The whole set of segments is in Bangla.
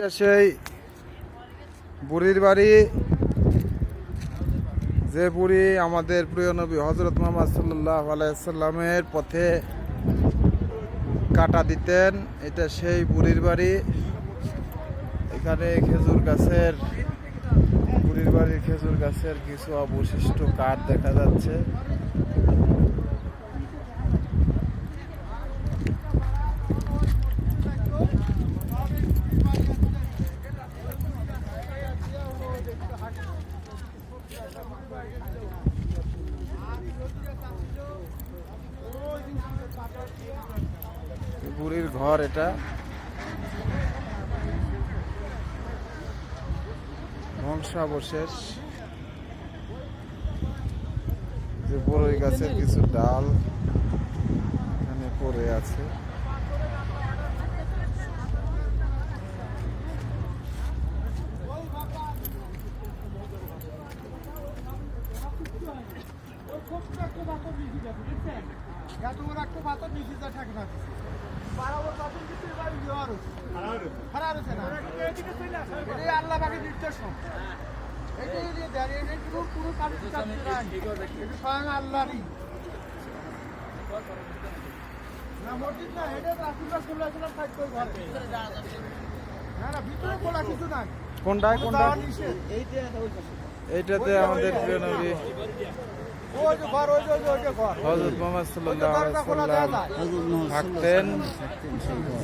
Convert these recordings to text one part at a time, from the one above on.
সেই বুড়ির বাড়ি, যে বুড়ি আমাদের প্রিয় নবী হযরত মুহাম্মদ সাল্লাল্লাহু আলাইহি সাল্লামের পথে কাটা দিতেন। এটা সেই বুড়ির বাড়ি। এখানে খেজুর গাছের, বুড়ির বাড়ির খেজুর গাছের কিছু অবশিষ্ট কাঠ দেখা যাচ্ছে। বুড়ির ঘর এটা, ধ্বংসাবশেষ। যে বড়ই গাছের কিছু ডাল এখানে পড়ে আছে। কোনটায় কোনটা? এইটাতে আমাদের প্রিয় নবী হযরত মুহাম্মদ সাল্লাল্লাহু আলাইহি ওয়াসাল্লাম থাকতেন।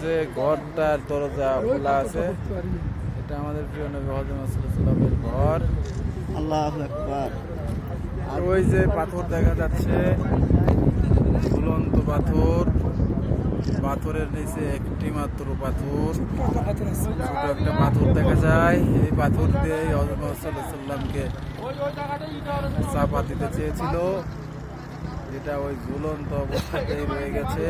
যে ঘরটার দরজা খোলা আছে, এটা আমাদের প্রিয় নবী হযরত মুহাম্মদ সাল্লাল্লাহু আলাইহি ওয়াসাল্লামের ঘর। আল্লাহু আকবার। আর ওই যে পাথর দেখা যাচ্ছে, ঝুলন্ত পাথর, পাথরের নিচে একটি মাত্র পাথর, ছোট একটা পাথর দেখা যায়। এই পাথর দিয়ে হযরত মুহাম্মদ সাল্লাল্লাহু আলাইহি ওয়াসাল্লামকে চাপা দিতে চেয়েছিল, যেটা ওই ঝুলন্ত অবস্থাতেই রয়ে গেছে।